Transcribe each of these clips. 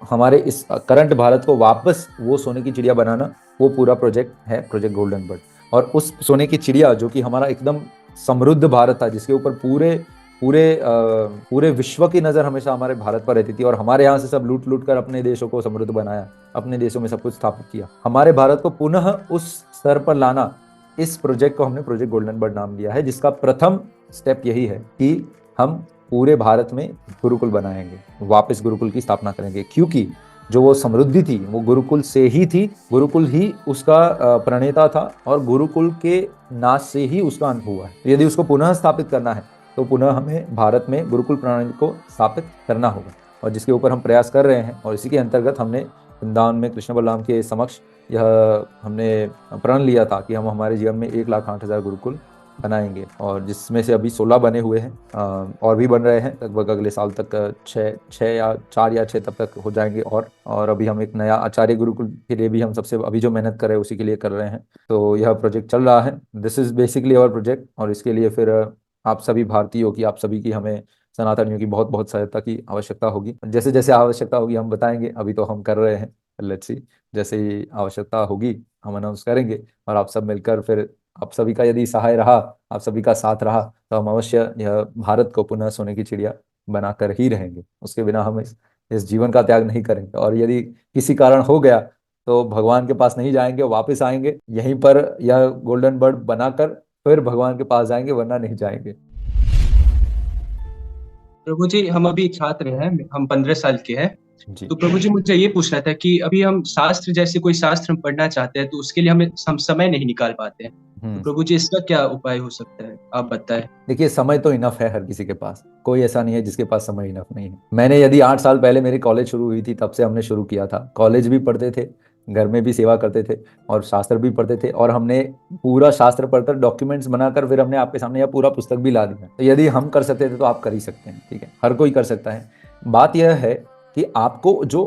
हमारे इस करंट भारत को वापस वो सोने की चिड़िया बनाना, वो पूरा प्रोजेक्ट है, प्रोजेक्ट गोल्डन बर्ड। और उस सोने की चिड़िया जो कि हमारा एकदम समृद्ध भारत था, जिसके ऊपर पूरे पूरे पूरे विश्व की नज़र हमेशा हमारे भारत पर रहती थी, और हमारे यहाँ से सब लूट लूट कर अपने देशों को समृद्ध बनाया, अपने देशों में सब कुछ स्थापित किया। हमारे भारत को पुनः उस स्तर पर लाना, इस प्रोजेक्ट को हमने प्रोजेक्ट गोल्डन बर्ड नाम दिया है, जिसका प्रथम स्टेप यही है कि हम पूरे भारत में गुरुकुल बनाएंगे, वापस गुरुकुल की स्थापना करेंगे। क्योंकि जो वो समृद्धि थी वो गुरुकुल से ही थी, गुरुकुल ही उसका प्रणेता था, और गुरुकुल के नाश से ही उसका अंत हुआ है। तो यदि उसको पुनः स्थापित करना है तो पुनः हमें भारत में गुरुकुल प्रणाली को स्थापित करना होगा, और जिसके ऊपर हम प्रयास कर रहे हैं। और इसी के अंतर्गत हमने वृंदावन में कृष्ण बलराम के समक्ष यह हमने प्रण लिया था कि हम हमारे जीवन में 1,08,000 गुरुकुल बनाएंगे, और जिसमें से अभी 16 बने हुए हैं, और भी बन रहे हैं। लगभग अगले साल तक 6 या 4 या 6 तब तक हो जाएंगे। और अभी हम एक नया आचार्य गुरुकुल के लिए भी हम सबसे अभी जो मेहनत कर रहे हैं उसी के लिए कर रहे हैं। तो यह प्रोजेक्ट चल रहा है, this is basically our project. और इसके लिए फिर आप सभी भारतीयों की, आप सभी की, हमें सनातनियों की बहुत बहुत सहायता की आवश्यकता होगी। जैसे जैसे आवश्यकता होगी हम बताएंगे, अभी तो हम कर रहे हैं, लेट्स सी। जैसे ही आवश्यकता होगी हम अनाउंस करेंगे, और आप सब मिलकर फिर, आप सभी का यदि सहाय रहा, आप सभी का साथ रहा, तो हम अवश्य यह भारत को पुनः सोने की चिड़िया बनाकर ही रहेंगे। उसके बिना हम इस जीवन का त्याग नहीं करेंगे। और यदि किसी कारण हो गया तो भगवान के पास नहीं जाएंगे, वापस आएंगे यहीं पर यह गोल्डन बर्ड बनाकर फिर भगवान के पास जाएंगे, वरना नहीं जाएंगे। प्रभु जी, हम अभी छात्र हैं, हम 15 साल के हैं। जी। तो प्रभु जी, मुझे ये पूछना था कि अभी हम शास्त्र, जैसे कोई शास्त्र हम पढ़ना चाहते हैं, तो उसके लिए हम समय नहीं निकाल पाते हैं। तो हम्म। प्रभु जी, इसका क्या उपाय हो सकता है, आप बताएं। देखिए, समय तो इनफ है हर किसी के पास, कोई ऐसा नहीं है जिसके पास समय इनफ नहीं है। मैंने यदि 8 साल पहले मेरी कॉलेज शुरू हुई थी, तब से हमने शुरू किया था। कॉलेज भी पढ़ते थे, घर में भी सेवा करते थे, और शास्त्र भी पढ़ते थे, और हमने पूरा शास्त्र पढ़कर डॉक्यूमेंट्स बनाकर फिर हमने आपके सामने यह पूरा पुस्तक भी ला दिया। तो यदि हम कर सकते थे तो आप कर ही सकते हैं, ठीक है, हर कोई कर सकता है। बात यह है कि आपको जो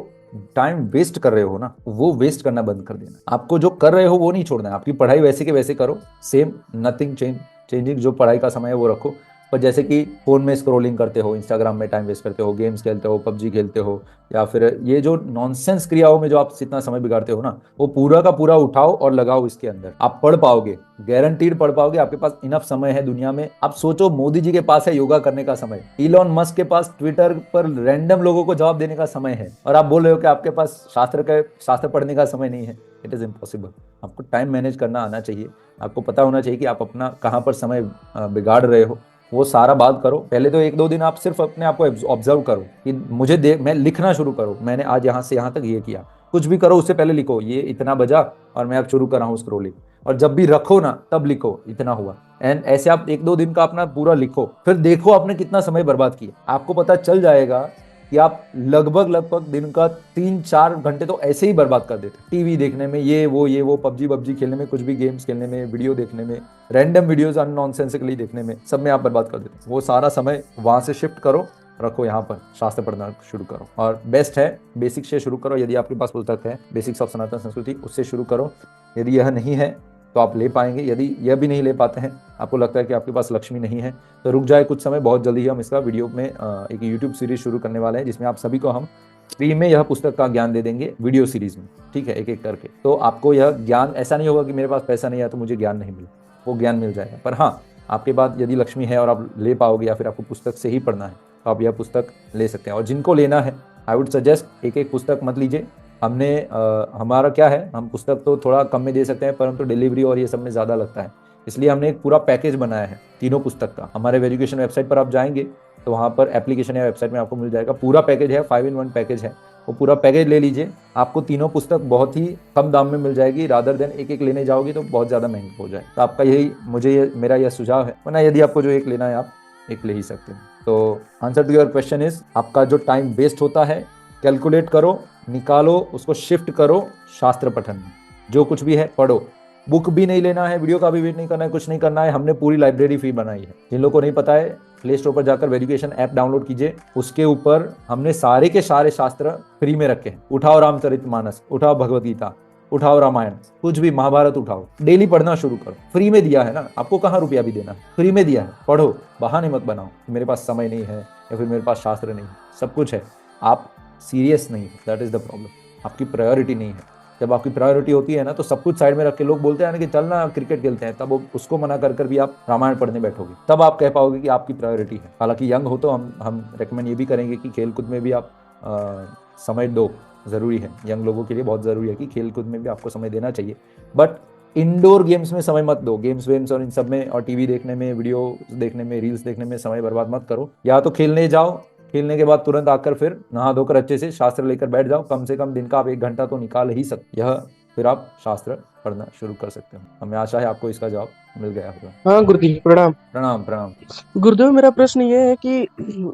टाइम वेस्ट कर रहे हो ना, वो वेस्ट करना बंद कर देना। आपको जो कर रहे हो वो नहीं छोड़ना है। आपकी पढ़ाई वैसे के वैसे करो, सेम, नथिंग चेंजिंग। जो पढ़ाई का समय है वो रखो। पर जैसे कि फोन में स्क्रॉलिंग करते हो, इंस्टाग्राम में टाइम वेस्ट करते हो, गेम्स खेलते हो, पबजी खेलते हो, या फिर ये जो नॉनसेंस क्रियाओं में जो आप इतना समय बिगाड़ते हो ना, वो पूरा का पूरा उठाओ और लगाओ इसके अंदर। आप पढ़ पाओगे, गारंटीड पढ़ पाओगे। आपके पास इनफ समय है दुनिया में। आप सोचो, मोदी जी के पास है योगा करने का समय, इलॉन मस्क के पास ट्विटर पर रैंडम लोगों को जवाब देने का समय है, और आप बोल रहे हो कि आपके पास शास्त्र पढ़ने का समय नहीं है। It is impossible. आपको टाइम मैनेज करना आना चाहिए। आपको पता होना चाहिए कि आप अपना कहाँ पर समय बिगाड़ रहे हो। वो सारा बात करो। पहले तो 1-2 दिन आप सिर्फ अपने आप को ऑब्जर्व करो कि मुझे देख, मैं लिखना शुरू करो, मैंने आज यहाँ से यहाँ तक ये किया। कुछ भी करो उससे पहले लिखो, ये इतना बजा और मैं अब शुरू कर रहा हूँ स्क्रोलिंग। और जब भी रखो ना, तब लिखो इतना हुआ। एंड ऐसे आप 1-2 दिन का अपना पूरा लिखो, फिर देखो आपने कितना समय बर्बाद किया। आपको पता चल जाएगा कि आप लगभग लगभग दिन का 3-4 घंटे तो ऐसे ही बर्बाद कर देते, टीवी देखने में, ये वो पबजी वबजी खेलने में, कुछ भी गेम्स खेलने में, वीडियो देखने में, रैंडम वीडियोस अननॉनसेंसिकली देखने में, सब में आप बर्बाद कर देते। वो सारा समय वहां से शिफ्ट करो, रखो यहाँ पर, शास्त्र पढ़ना शुरू करो। और बेस्ट है बेसिक से शुरू करो। यदि आपके पास पुस्तक है बेसिक्स ऑफ सनातन संस्कृति, उससे शुरू करो। यदि यह नहीं है तो आप ले पाएंगे। यदि यह भी नहीं ले पाते हैं, आपको लगता है कि आपके पास लक्ष्मी नहीं है, तो रुक जाए कुछ समय। बहुत जल्दी ही हम इसका वीडियो में एक यूट्यूब सीरीज शुरू करने वाले हैं, जिसमें आप सभी को हम फ्री में यह पुस्तक का ज्ञान दे देंगे वीडियो सीरीज में, ठीक है, एक एक करके। तो आपको यह ज्ञान, ऐसा नहीं होगा कि मेरे पास पैसा नहीं है तो मुझे ज्ञान नहीं मिला, वो ज्ञान मिल जाएगा। पर हाँ, आपके पास यदि लक्ष्मी है और आप ले पाओगे, या फिर आपको पुस्तक से ही पढ़ना है, तो आप यह पुस्तक ले सकते हैं। और जिनको लेना है, आई वुड सजेस्ट एक एक पुस्तक मत लीजिए। हमारा क्या है, हम पुस्तक तो थोड़ा कम में दे सकते हैं, परंतु डिलीवरी और ये सब में ज़्यादा लगता है। इसलिए हमने एक पूरा पैकेज बनाया है तीनों पुस्तक का। हमारे एजुकेशन वेबसाइट पर आप जाएंगे तो वहाँ पर एप्लीकेशन या वेबसाइट में आपको मिल जाएगा, पूरा पैकेज है, 5 in 1 पैकेज है। वो पूरा पैकेज ले लीजिए, आपको तीनों पुस्तक बहुत ही कम दाम में मिल जाएगी। रादर देन एक एक लेने जाओगे तो बहुत ज़्यादा महंगा हो जाए। तो आपका यही, मेरा यह सुझाव है। वरना यदि आपको जो एक लेना है, आप एक ले ही सकते हैं। तो answer to your question is, आपका जो टाइम वेस्ट होता है, कैलकुलेट करो, निकालो, उसको शिफ्ट करो शास्त्र पठन में। जो कुछ भी है पढ़ो। बुक भी नहीं लेना है, वीडियो का भी वेट नहीं करना है, कुछ नहीं करना है। हमने पूरी लाइब्रेरी फ्री बनाई है। जिन लोगों को नहीं पता है, प्ले स्टोर पर जाकर वेरिफिकेशन ऐप डाउनलोड कीजिए। उसके ऊपर हमने सारे के सारे शास्त्र फ्री में रखे हैं। उठाओ रामचरितमानस, उठाओ भगवत गीता, उठाओ रामायण, कुछ भी, महाभारत उठाओ, डेली पढ़ना शुरू करो। फ्री में दिया है ना, आपको कहाँ रुपया भी देना है, फ्री में दिया है। पढ़ो, बहाने मत बनाओ मेरे पास समय नहीं है या फिर मेरे पास शास्त्र नहीं है। सब कुछ है। आप सीरियस नहीं हो, दैट इज द प्रॉब्लम। आपकी प्रायोरिटी नहीं है। जब आपकी प्रायोरिटी होती है ना, तो सब कुछ साइड में रख के लोग बोलते हैं ना कि चल ना क्रिकेट खेलते हैं, तब उसको मना कर कर भी आप रामायण पढ़ने बैठोगे, तब आप कह पाओगे कि आपकी प्रायोरिटी है। हालांकि यंग हो तो हम रेकमेंड ये भी करेंगे कि खेलकूद में भी आप समय दो, ज़रूरी है। यंग लोगों के लिए बहुत ज़रूरी है कि खेलकूद में भी आपको समय देना चाहिए, बट इंडोर गेम्स में समय मत दो। गेम्स वेम्स और इन सब में, और टीवी देखने में, वीडियो देखने में, रील्स देखने में समय बर्बाद मत करो। या तो खेलने जाओ, खेलने के बाद तुरंत आकर फिर नहा धोकर अच्छे से शास्त्र लेकर बैठ जाओ। कम से कम दिन का आप 1 घंटा तो निकाल ही सकते, यह फिर आप शास्त्र पढ़ना शुरू कर सकते हो। हमें आशा है आपको इसका जवाब मिल गया होगा। हाँ गुरुदेव प्रणाम। प्रणाम प्रणाम। गुरुदेव मेरा प्रश्न ये है कि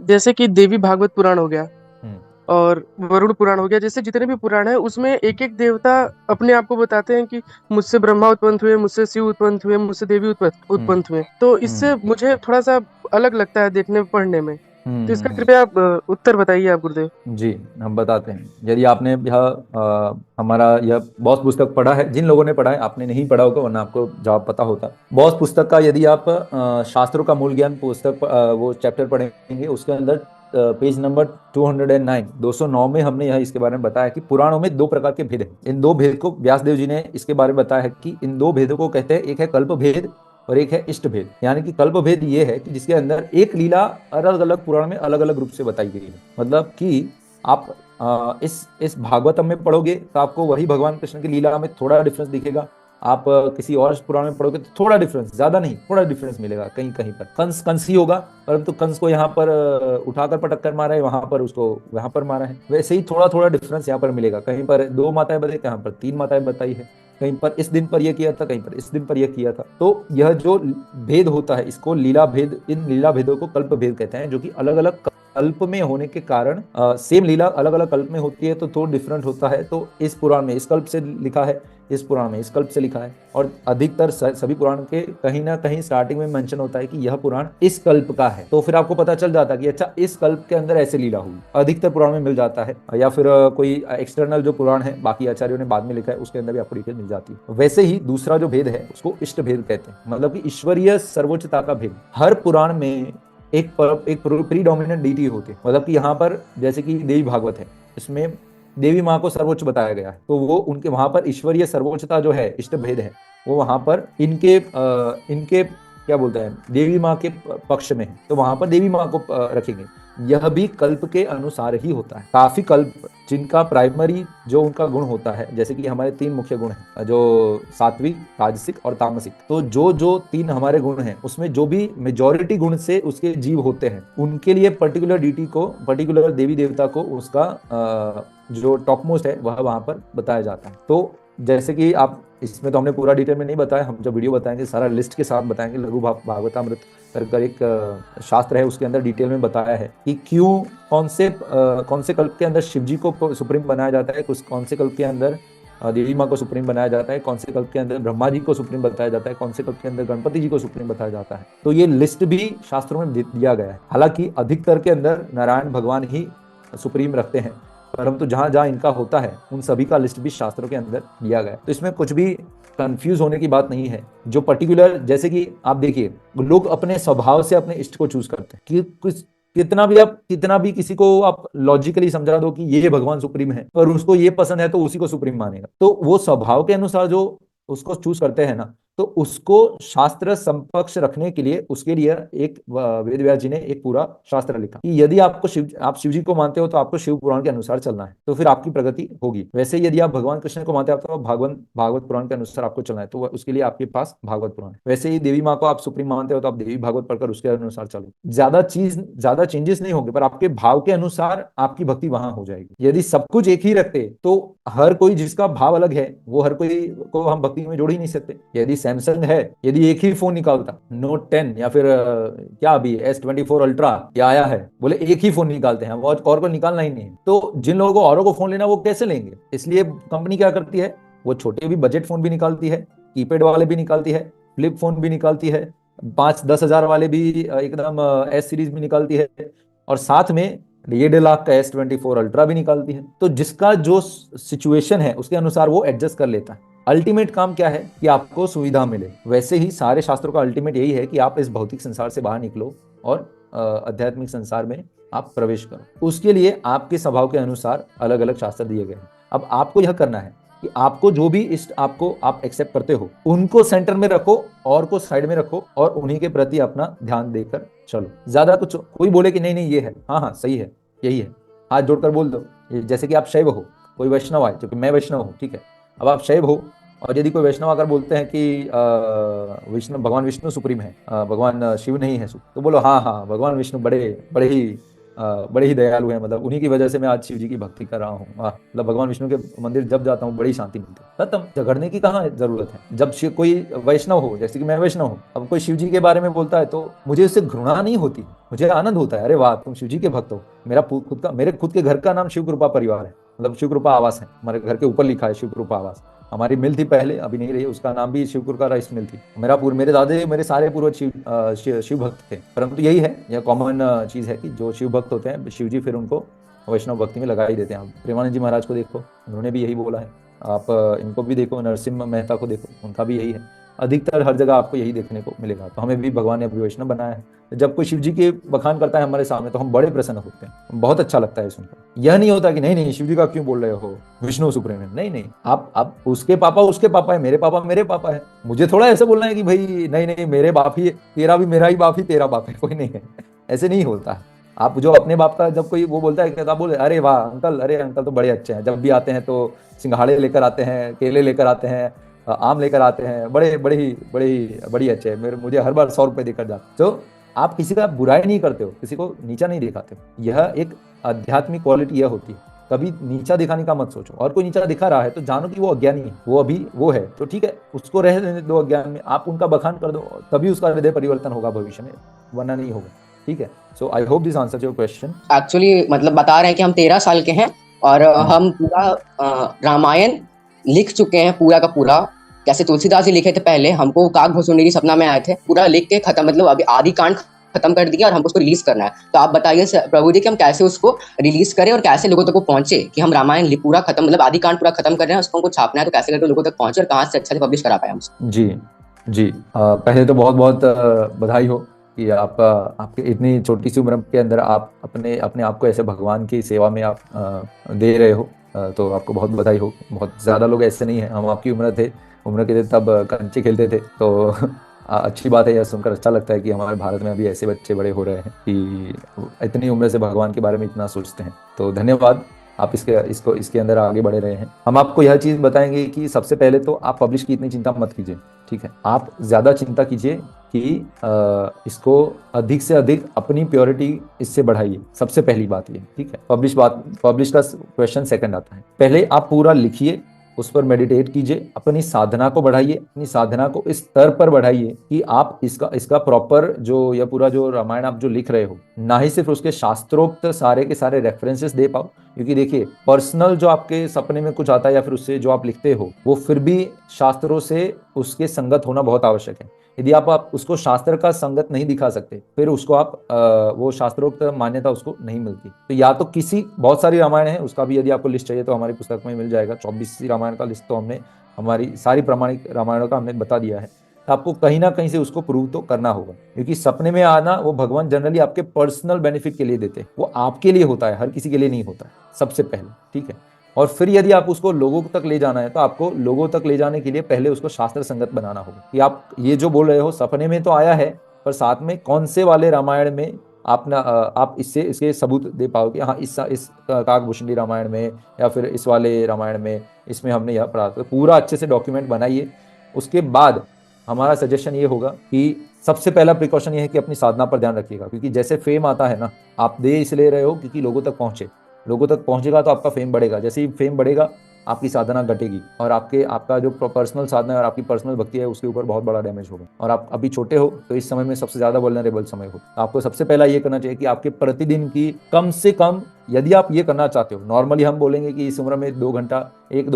जैसे कि देवी भागवत पुराण हो गया हम्म और वरुण पुराण हो गया, जैसे जितने भी पुराण है उसमें एक एक देवता अपने आप को बताते हैं कि मुझसे ब्रह्मा उत्पन्न हुए, मुझसे शिव उत्पन्न हुए, मुझसे देवी उत्पन्न हुए। तो इससे मुझे थोड़ा सा अलग लगता है देखने पढ़ने में। तो इसका कृपया आप उत्तर बताइए आप गुरुदेव। जी, हम बताते हैं। यदि आपने यह हमारा यह बॉस पुस्तक पढ़ा है, जिन लोगों ने पढ़ा है, आपने नहीं पढ़ा होगा वरना आपको जवाब पता होता। बॉस पुस्तक का यदि आप शास्त्रों का मूल ज्ञान पुस्तक वो चैप्टर पढ़ेंगे, उसके अंदर पेज नंबर 209 209 में हमने यह इसके बारे में बताया कि पुराणों में 2 प्रकार के भेद हैं। इन 2 भेद को व्यासदेव जी ने इसके बारे में बताया है कि इन 2 भेदों को कहते हैं, एक है कल्प भेद और एक है इष्ट भेद। यानी कि कल्प भेद ये है कि जिसके अंदर एक लीला अलग अलग पुराण में अलग अलग रूप से बताई गई है। मतलब कि आप इस भागवतम में पढ़ोगे तो आपको वही भगवान कृष्ण की लीला में थोड़ा डिफरेंस दिखेगा। आप किसी और पुराण में पढ़ोगे तो थोड़ा डिफरेंस, ज्यादा नहीं, थोड़ा डिफरेंस मिलेगा। कहीं कहीं पर कंस ही होगा, परंतु कंस को यहाँ पर उठाकर पटक कर मारा है, वहां पर उसको वहां पर मारा है। वैसे ही थोड़ा थोड़ा डिफरेंस यहाँ पर मिलेगा। कहीं पर 2 माताएं बताई, कहीं पर 3 माताएं बताई है। कहीं पर इस दिन पर यह किया था, कहीं पर इस दिन पर यह किया था। तो यह जो भेद होता है, इसको लीला भेद, इन लीला भेदों को कल्प भेद कहते हैं, जो कि अलग अलग कल्प में होने के कारण सेम लीला अलग अलग कल्प में होती है तो थोड़ा डिफरेंट होता है। तो इस पुराण में इस कल्प से लिखा है, इस पुराण में इस कल्प से लिखा है, और अधिकतर सभी पुराण के कहीं ना कहीं स्टार्टिंग में मेंशन होता है कि यह पुराण इस कल्प का है। तो फिर आपको पता चल जाता है कि अच्छा इस कल्प के अंदर ऐसे लीला हुई, अधिकतर पुराण में मिल जाता है। या फिर कोई एक्सटर्नल जो पुराण है बाकी आचार्यों ने बाद में लिखा है, उसके अंदर भी आपको डिटेल मिल जाती है। वैसे ही दूसरा जो भेद है उसको इष्ट भेद कहते हैं, मतलब कि ईश्वरीय सर्वोच्चता का भेद। हर पुराण में एक प्रीडोमिनेंट डीटी होती है। मतलब कि यहाँ पर जैसे कि देवी भागवत है, इसमें देवी माँ को सर्वोच्च बताया गया है, तो वो उनके वहां पर ईश्वरीय सर्वोच्चता जो है, इष्ट भेद है, वो वहां पर इनके क्या बोलते हैं, देवी माँ के पक्ष में है, तो वहां पर देवी माँ को रखेंगे। यह भी कल्प के अनुसार ही होता है। काफी कल्प जिनका प्राइमरी जो उनका गुण होता है, जैसे कि हमारे 3 मुख्य गुण हैं, जो सात्विक, राजसिक और तामसिक। तो जो 3 हमारे गुण हैं, उसमें जो भी मेजॉरिटी गुण से उसके जीव होते हैं, उनके लिए पर्टिकुलर डीटी को, पर्टिकुलर देवी देवता को उसका जो टॉप मोस्ट है वह वहां पर बताया जाता है। तो जैसे कि आप, इसमें तो हमने पूरा डिटेल में नहीं बताया, हम जब वीडियो बताएंगे सारा लिस्ट के साथ बताएंगे। लघु भागवतामृत कर एक शास्त्र है, उसके अंदर डिटेल में बताया है कि क्यों कौन से कल्प के अंदर शिव जी को सुप्रीम बनाया जाता है, कौन से कल्प के अंदर देवी माँ को सुप्रीम बनाया जाता है, कौन से कल्प के अंदर ब्रह्मा जी को सुप्रीम बताया जाता है, कौन से कल्प के अंदर गणपति जी को सुप्रीम बताया जाता है। तो ये लिस्ट भी शास्त्रों में दिया गया है। हालांकि अधिकतर के अंदर नारायण भगवान ही सुप्रीम रखते हैं, परंतु जहां जहां इनका होता है उन सभी का लिस्ट भी शास्त्रों के अंदर दिया गया है। तो इसमें कुछ भी कंफ्यूज होने की बात नहीं है। जो पर्टिकुलर, जैसे कि आप देखिए, लोग अपने स्वभाव से अपने इष्ट को चूज करते हैं कि कुछ कितना भी किसी को आप लॉजिकली समझा दो कि ये भगवान सुप्रीम है और उसको ये पसंद है तो उसी को सुप्रीम मानेगा। तो वो स्वभाव के अनुसार जो उसको चूज करते हैं ना, तो उसको शास्त्र समकक्ष रखने के लिए, उसके लिए एक वेद व्यास जी ने एक पूरा शास्त्र लिखा कि यदि आप शिव जी को मानते हो तो आपको शिव पुराण के अनुसार चलना है, तो फिर आपकी प्रगति होगी। वैसे यदि आप भगवान कृष्ण को मानते हो तो भागवत पुराण के अनुसार आपको चलना है, तो उसके लिए आपके पास भागवत पुराण है। वैसे ही देवी माँ को आप सुप्रीम मानते हो तो आप देवी भागवत पढ़कर उसके अनुसार चलो। ज्यादा चेंजेस नहीं होंगे, पर आपके भाव के अनुसार आपकी भक्ति वहां हो जाएगी। यदि सब कुछ एक ही रखते तो हर कोई जिसका भाव अलग है, वो हर कोई को हम भक्ति में जोड़ ही नहीं सकते। यदि सैमसंग है, यदि एक ही फोन निकालता, नोट 10 या फिर क्या अभी S24 अल्ट्रा या आया है, बोले एक ही फोन निकालते हैं, और को निकालना ही नहीं है, तो जिन लोगों को औरों को फोन लेना वो कैसे लेंगे? इसलिए कंपनी क्या करती है, वो छोटे भी बजट फोन भी निकालती है, कीपैड वाले भी निकालती है, फ्लिप फोन भी निकालती है, 5-10 हजार वाले भी एकदम S सीरीज भी निकालती है, और साथ में 1.5 लाख का S24 अल्ट्रा भी निकालती है। तो जिसका जो सिचुएशन है उसके अनुसार वो एडजस्ट कर लेता है। अल्टीमेट काम क्या है कि आपको सुविधा मिले। वैसे ही सारे शास्त्रों का अल्टीमेट यही है कि आप इस भौतिक संसार से बाहर निकलो और आध्यात्मिक संसार में आप प्रवेश करो। उसके लिए आपके स्वभाव के अनुसार अलग अलग शास्त्र दिए गए हैं। अब आपको यह करना है कि आपको जो भी इष्ट आपको आप एक्सेप्ट करते हो उनको सेंटर में रखो और को साइड में रखो और उन्हीं के प्रति अपना ध्यान देकर चलो। ज्यादा कुछ कोई बोले कि नहीं नहीं ये है, हाँ हाँ सही है, यही है, हाथ जोड़कर बोल दो। जैसे कि आप शैव हो, कोई वैष्णव आए, क्योंकि मैं वैष्णव हूँ, ठीक है। अब आप शैव हो और यदि कोई वैष्णव आकर बोलते हैं कि विष्णु, भगवान विष्णु सुप्रीम है, भगवान शिव नहीं है, तो बोलो हाँ हाँ भगवान विष्णु बड़े ही दयालु हैं, मतलब उन्हीं की वजह से मैं आज शिव जी की भक्ति कर रहा हूँ। मतलब भगवान विष्णु के मंदिर जब जाता हूँ बड़ी शांति मिलती है। खत्म, झगड़ने की कहाँ जरूरत है। जब कोई वैष्णव हो, जैसे कि मैं वैष्णव हूँ, अब कोई शिव जी के बारे में बोलता है तो मुझे उससे घृणा नहीं होती, मुझे आनंद होता है। अरे वाह, तुम शिव जी के भक्त हो। मेरे खुद के घर का नाम शिव कृपा परिवार है, मतलब शिव कृपा आवास है, हमारे घर के ऊपर लिखा है शिव कृपा आवास। हमारी मिल थी पहले, अभी नहीं रही, उसका नाम भी शिव कृपा राइस मिल थी। मेरे दादे, मेरे सारे पूर्वज शिव भक्त थे। परंतु यही है, यह कॉमन चीज है कि जो शिव भक्त होते हैं, शिव जी फिर उनको वैष्णव भक्ति में लगा ही देते हैं। आप प्रेमानंद जी महाराज को देखो, उन्होंने भी यही बोला है। आप इनको भी देखो, नरसिम्हा मेहता को देखो, उनका भी यही है। अधिकतर हर जगह आपको यही देखने को मिलेगा। तो हमें भी भगवान ने अभी वैष्णव बनाया है। तो जब कोई शिव जी के बखान करता है हमारे सामने तो हम बड़े प्रसन्न होते हैं, बहुत अच्छा लगता है सुनकर। यह नहीं होता कि नहीं नहीं शिव जी का क्यों बोल रहे हो, विष्णु सुप्रीम है। नहीं नहीं, आप उसके पापा है, मेरे पापा है। मुझे थोड़ा ऐसे बोलना है कि भाई नहीं नहीं मेरे बाप ही, तेरा भी मेरा ही बाप ही तेरा बाप है, कोई नहीं है। ऐसे नहीं होता। आप जो अपने बाप का जब कोई वो बोलता है तो आप बोले अरे वाह अंकल, अरे अंकल तो बड़े अच्छे हैं, जब भी आते हैं तो सिंघाड़े लेकर आते हैं, केले लेकर आते हैं, आम लेकर आते हैं, बड़ी अच्छे हैं, मुझे हर बार 100 रुपए देकर जाते। तो आप किसी का बुराई नहीं करते हो, किसी को नीचा नहीं दिखाते हो। यह एक आध्यात्मिक क्वालिटी यह होती है। कभी नीचा दिखाने का मत सोचो। और कोई नीचा दिखा रहा है तो जानो कि वो अज्ञानी है, वो अभी वो है तो ठीक है, उसको रह देने दो अज्ञान में। आप उनका बखान कर दो, तभी उसका हृदय परिवर्तन होगा भविष्य में, वरना नहीं होगा। ठीक है। So I hope this answers your question. Actually मतलब बता रहे हैं कि हम 13 साल के हैं और हम पूरा रामायण लिख चुके हैं, पूरा का पूरा। जैसे तुलसीदास जी लिखे थे पहले, हमको काक भुसुंडी सपना में आए थे, पूरा लिख के खत्म, मतलब अभी आदि कांड खत्म कर दिया और हमको उसको रिलीज करना है। तो आप बताइए प्रभु जी कि हम कैसे उसको रिलीज करें और कैसे लोगों तक वो पहुंचे, कि हम रामायण पूरा खत्म, मतलब आदि कांड पूरा खत्म कर रहे हैं, उसको हमको छापना है, तो कैसे करके लोगों तक पहुंचे और कहाँ से अच्छा से पब्लिश करा पाए हम। जी जी, पहले तो बहुत बहुत बधाई हो कि आपके इतनी छोटी सी उम्र के अंदर आप अपने आप को ऐसे भगवान की सेवा में आप दे रहे हो। तो आपको बहुत बधाई हो। बहुत ज़्यादा लोग ऐसे नहीं हैं। हम आपकी उम्र के थे तब कंचे खेलते थे। तो अच्छी बात है, यह सुनकर अच्छा लगता है कि हमारे भारत में अभी ऐसे बच्चे बड़े हो रहे हैं कि इतनी उम्र से भगवान के बारे में इतना सोचते हैं। तो धन्यवाद, आप इसके अंदर आगे बढ़े रहे हैं। हम आपको यह चीज़ बताएंगे कि सबसे पहले तो आप पब्लिश की इतनी चिंता मत कीजिए, ठीक है। आप ज़्यादा चिंता कीजिए कि इसको अधिक से अधिक अपनी प्योरिटी इससे बढ़ाइए, सबसे पहली बात ये, ठीक है। पब्लिश का क्वेश्चन सेकंड आता है। पहले आप पूरा लिखिए, उस पर मेडिटेट कीजिए, अपनी साधना को बढ़ाइए, अपनी साधना को इस स्तर पर बढ़ाइए कि आप इसका प्रॉपर यह पूरा जो रामायण आप जो लिख रहे हो, ना ही सिर्फ उसके शास्त्रोक्त सारे के सारे रेफरेंसेस दे पाओ। क्योंकि देखिए, पर्सनल जो आपके सपने में कुछ आता है या फिर उससे जो आप लिखते हो, वो फिर भी शास्त्रों से उसके संगत होना बहुत आवश्यक है। यदि आप उसको शास्त्र का संगत नहीं दिखा सकते, फिर उसको आप वो शास्त्रोक्त मान्यता उसको नहीं मिलती। तो या तो बहुत सारी रामायण है, उसका भी यदि आपको लिस्ट चाहिए तो हमारी पुस्तक में मिल जाएगा। 24 रामायण का लिस्ट तो हमने हमारी सारी प्रामाणिक रामायणों का हमने बता दिया है। तो आपको कहीं ना कहीं से उसको प्रूव तो करना होगा, क्योंकि सपने में आना वो भगवान जनरली आपके पर्सनल बेनिफिट के लिए देते हैं। वो आपके लिए होता है, हर किसी के लिए नहीं होता है, सबसे पहले, ठीक है। और फिर यदि आप उसको लोगों तक ले जाना है तो आपको लोगों तक ले जाने के लिए पहले उसको शास्त्र संगत बनाना होगा कि आप ये जो बोल रहे हो सपने में तो आया है, पर साथ में कौन से वाले रामायण में आप इसके सबूत दे पाओ कि हाँ इस काकभूषणी रामायण में या फिर इस वाले रामायण में इसमें हमने यह पढ़ा। तो पूरा अच्छे से डॉक्यूमेंट बनाइए। उसके बाद हमारा सजेशन ये होगा कि सबसे पहला प्रिकॉशन ये है कि अपनी साधना पर ध्यान रखिएगा। क्योंकि जैसे फेम आता है ना, आप दे इसलिए रहे हो क्योंकि लोगों तक पहुंचेगा तो आपका फेम बढ़ेगा। जैसे ही फेम बढ़ेगा आपकी साधना घटेगी और आपका जो पर्सनल साधना है और आपकी पर्सनल भक्ति है उसके ऊपर बहुत बड़ा डैमेज होगा। और आप अभी छोटे हो तो इस समय में सबसे ज्यादा वल्नरेबल समय हो। आपको सबसे पहला ये करना चाहिए कि आपके प्रतिदिन की कम से कम, यदि आप ये करना चाहते हो, नॉर्मली हम बोलेंगे कि इस उम्र में 1-2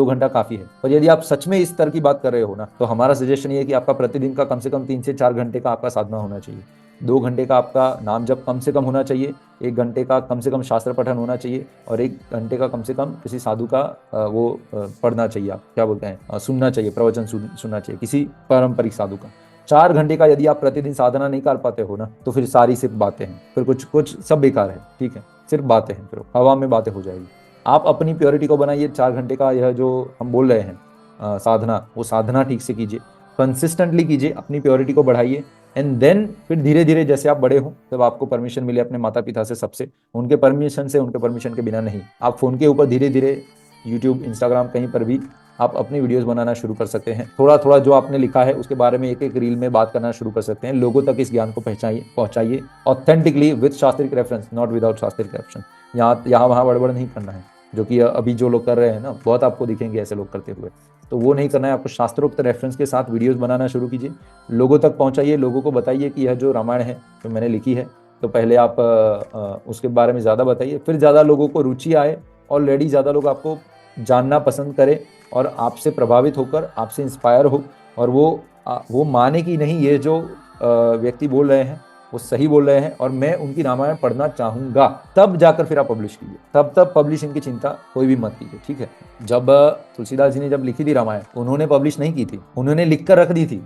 घंटा काफी है, पर यदि आप सच में इस तरह की बात कर रहे हो ना, तो हमारा सजेशन ये है कि आपका प्रतिदिन का कम से कम 3 से 4 घंटे का आपका साधना होना चाहिए। 2 घंटे का आपका नाम जप कम से कम होना चाहिए, 1 घंटे का कम से कम शास्त्र पठन होना चाहिए और 1 घंटे का कम से कम किसी साधु का पढ़ना चाहिए, आप क्या बोलते हैं, सुनना चाहिए, प्रवचन सुनना चाहिए किसी पारंपरिक साधु का। 4 घंटे का यदि आप प्रतिदिन साधना नहीं कर पाते हो ना, तो फिर सारी सिर्फ बातें हैं, फिर कुछ सब बेकार है, ठीक है, सिर्फ बातें हैं, फिर हवा में बातें हो जाएगी। आप अपनी प्योरिटी को बनाइए। 4 घंटे का यह जो हम बोल रहे हैं साधना, वो साधना ठीक से कीजिए, कंसिस्टेंटली कीजिए, अपनी प्योरिटी को बढ़ाइए, एंड देन फिर धीरे धीरे जैसे आप बड़े हो, जब आपको परमिशन मिले अपने माता पिता से, सबसे, उनके परमिशन के बिना नहीं, आप फोन के ऊपर धीरे धीरे यूट्यूब, इंस्टाग्राम, कहीं पर भी आप अपनी वीडियोस बनाना शुरू कर सकते हैं। थोड़ा थोड़ा जो आपने लिखा है उसके बारे में एक एक रील में बात करना शुरू कर सकते हैं। लोगों तक इस ज्ञान को पहुंचाइए ऑथेंटिकली, विद शास्त्रिक रेफरेंस, नॉट विदाउट शास्त्रिक रेफरेंस। यहाँ वहाँ बड़बड़ नहीं करना है, जो कि अभी जो लोग कर रहे हैं ना, बहुत आपको दिखेंगे ऐसे लोग करते हुए, तो वो नहीं करना है। आपको शास्त्रोक्त रेफरेंस के साथ वीडियोस बनाना शुरू कीजिए, लोगों तक पहुंचाइए, लोगों को बताइए कि यह जो रामायण है जो मैंने लिखी है, तो पहले आप उसके बारे में ज़्यादा बताइए, फिर ज़्यादा लोगों को रुचि आए, ऑलरेडी ज़्यादा लोग आपको जानना पसंद करें और आपसे प्रभावित होकर आपसे इंस्पायर हो, और वो माने कि नहीं ये जो व्यक्ति बोल रहे हैं वो सही बोल रहे हैं और मैं उनकी रामायण पढ़ना चाहूँगा, तब जाकर फिर आप पब्लिश कीजिए। तब पब्लिशिंग की चिंता कोई भी मत कीजिए, ठीक है। जब तुलसीदास जी ने जब लिखी थी रामायण, उन्होंने पब्लिश नहीं की थी, उन्होंने लिख कर रख दी थी।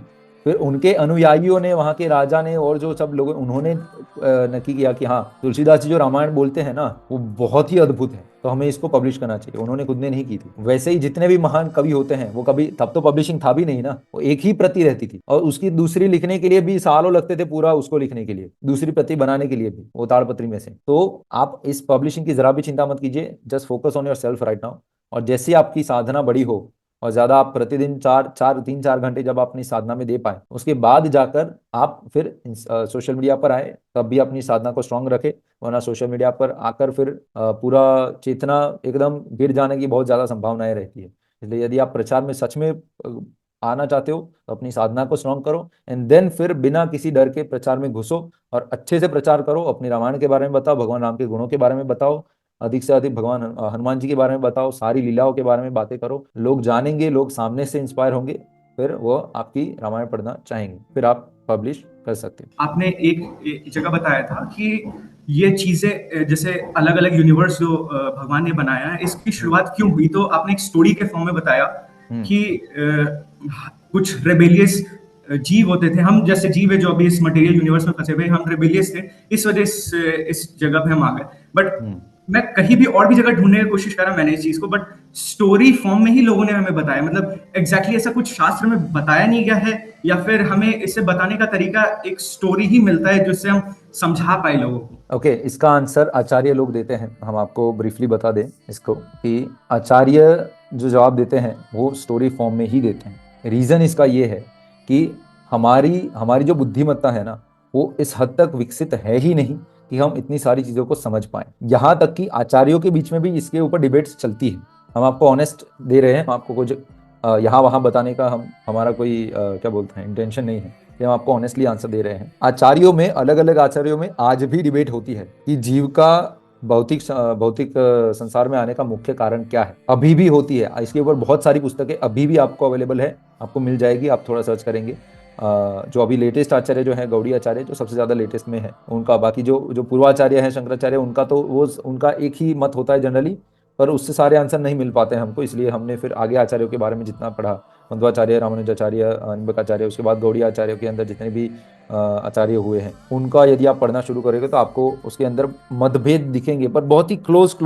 फिर उनके अनुयायियों ने, वहाँ के राजा ने और जो सब लोग, उन्होंने नक्की किया कि हाँ, तुलसीदास जी जो रामायण बोलते हैं ना, वो बहुत ही अद्भुत है, तो हमें इसको पब्लिश करना चाहिए। उन्होंने खुद ने नहीं की थी। वैसे ही जितने भी महान कवि होते हैं, वो कभी, तब तो पब्लिशिंग था भी नहीं ना, वो एक ही प्रति रहती थी, और उसकी दूसरी लिखने के लिए भी सालों लगते थे, पूरा उसको लिखने के लिए, दूसरी प्रति बनाने के लिए भी, वो ताड़पत्री में से। तो आप इस पब्लिशिंग की जरा भी चिंता मत कीजिए, just focus on your self right now. और जैसे आपकी साधना बड़ी हो और ज्यादा आप प्रतिदिन 3-4 घंटे जब आप अपनी साधना में दे पाए, उसके बाद जाकर आप फिर सोशल मीडिया पर आए, तब भी अपनी साधना को स्ट्रांग रखे, वरना सोशल मीडिया पर आकर फिर पूरा चेतना एकदम गिर जाने की बहुत ज्यादा संभावनाएं रहती है। इसलिए यदि आप प्रचार में सच में आना चाहते हो, तो अपनी साधना को स्ट्रांग करो, एंड देन फिर बिना किसी डर के प्रचार में घुसो और अच्छे से प्रचार करो। अपने रामायण के बारे में बताओ, भगवान राम के गुणों के बारे में बताओ, अधिक से अधिक भगवान हनुमान जी के बारे में बताओ, सारी लीलाओं के बारे में बातें करो। लोग जानेंगे, लोग सामने से इंस्पायर होंगे, फिर वो आपकी रामायण पढ़ना चाहेंगे, फिर आप पब्लिश कर सकते हैं। आपने एक जगह बताया था कि ये चीजें जैसे अलग अलग यूनिवर्स जो भगवान ने बनाया है, इसकी शुरुआत क्यों हुई, तो आपने एक स्टोरी के फॉर्म में बताया कि कुछ रेबेलियस जीव होते थे, हम जैसे जीव है जो अभी इस मटेरियल यूनिवर्स में फंसे हुए, हम रेबेलियस थे, इस वजह से इस जगह पे हम आ गए। बट मैं कहीं भी और भी जगह ढूंढने की कोशिश करा मैंने इस चीज को, बट स्टोरी फॉर्म में ही लोगों ने हमें बताया। मतलब एग्जैक्टली ऐसा कुछ शास्त्र में बताया नहीं गया है, या फिर हमें इसे बताने का तरीका एक स्टोरी ही मिलता है जिससे हम समझा पाए लोगों को। ओके, इसका आंसर आचार्य लोग देते हैं। हम आपको ब्रीफली बता दें इसको कि आचार्य जो जवाब देते हैं वो स्टोरी फॉर्म में ही देते हैं। रीजन इसका ये है कि हमारी जो बुद्धिमत्ता है ना, वो इस हद तक विकसित है ही नहीं कि हम इतनी सारी चीजों को समझ पाएं। यहाँ तक कि आचार्यों के बीच में भी इसके ऊपर डिबेट्स चलती है। हम आपको ऑनेस्ट दे रहे हैं, हम आपको कुछ यहाँ वहाँ बताने का हमारा कोई क्या बोलते हैं इंटेंशन नहीं है, हम आपको ऑनेस्टली आंसर दे रहे हैं। आचार्यों में, अलग अलग आचार्यों में आज भी डिबेट होती है कि जीव का भौतिक संसार में आने का मुख्य कारण क्या है, अभी भी होती है। इसके ऊपर बहुत सारी पुस्तकें अभी भी आपको अवेलेबल है, आपको मिल जाएगी, आप थोड़ा सर्च करेंगे। जो अभी लेटेस्ट आचार्य जो है गौड़ी आचार्य, जो सबसे ज्यादा लेटेस्ट में है उनका, बाकी जो पूर्वाचार्य है शंकराचार्य, उनका तो उनका एक ही मत होता है जनरली, पर उससे सारे आंसर नहीं मिल पाते हैं हमको। इसलिए हमने फिर आगे आचार्यों के बारे में जितना पढ़ा, मध्वाचार्य, रामानुजाचार्य, निम्बकाचार्य, उसके बाद गौड़ी आचार्यों के अंदर जितने भी आचार्य हुए हैं, उनका यदि आप पढ़ना शुरू करेंगे तो आपको उसके अंदर मतभेद दिखेंगे, पर बहुत ही क्लोज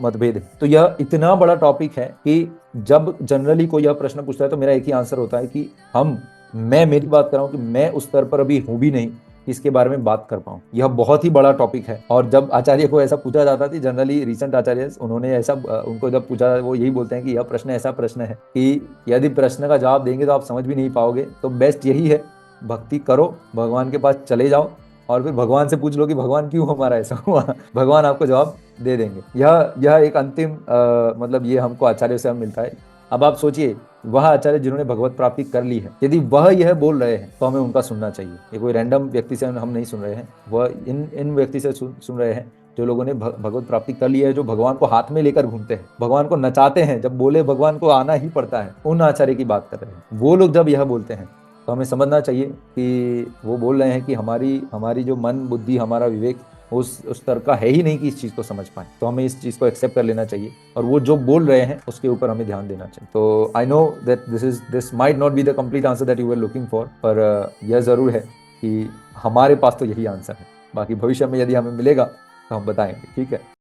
मतभेद है। तो यह इतना बड़ा टॉपिक है कि जब जनरली कोई यह प्रश्न पूछता है तो मेरा एक ही आंसर होता है कि मैं मेरी बात कर रहा हूँ कि मैं उस स्तर पर अभी हूँ भी नहीं इसके बारे में बात कर पाऊँ। यह बहुत ही बड़ा टॉपिक है। और जब आचार्य को ऐसा पूछा जाता था, जनरली रिसेंट आचार्य, उन्होंने ऐसा, उनको जब पूछा, वो यही बोलते हैं कि यह प्रश्न ऐसा प्रश्न है कि यदि प्रश्न का जवाब देंगे तो आप समझ भी नहीं पाओगे, तो बेस्ट यही है, भक्ति करो, भगवान के पास चले जाओ और फिर भगवान से पूछ लो कि भगवान क्यों हमारा ऐसा हुआ, भगवान आपको जवाब दे देंगे। यह एक अंतिम मतलब ये हमको आचार्य से मिलता है। अब आप सोचिए, वह आचार्य जिन्होंने भगवत प्राप्ति कर ली है, यदि वह यह बोल रहे हैं तो हमें उनका सुनना चाहिए। ये कोई रैंडम व्यक्ति से हम नहीं सुन रहे हैं, वह इन व्यक्ति से सुन रहे हैं जो लोगों ने भगवत प्राप्ति कर ली है, जो भगवान को हाथ में लेकर घूमते हैं, भगवान को नचाते हैं, जब बोले भगवान को आना ही पड़ता है, उन आचार्य की बात कर रहे हैं। वो लोग जब यह बोलते हैं तो हमें समझना चाहिए कि वो बोल रहे हैं कि हमारी जो मन, बुद्धि, हमारा विवेक उस तरह का है ही नहीं कि इस चीज़ को समझ पाए। तो हमें इस चीज़ को एक्सेप्ट कर लेना चाहिए और वो जो बोल रहे हैं उसके ऊपर हमें ध्यान देना चाहिए। तो I know that this might not be the complete answer that you were looking for, पर यह ज़रूर है कि हमारे पास तो यही आंसर है। बाकी भविष्य में यदि हमें मिलेगा तो हम बताएंगे, ठीक है।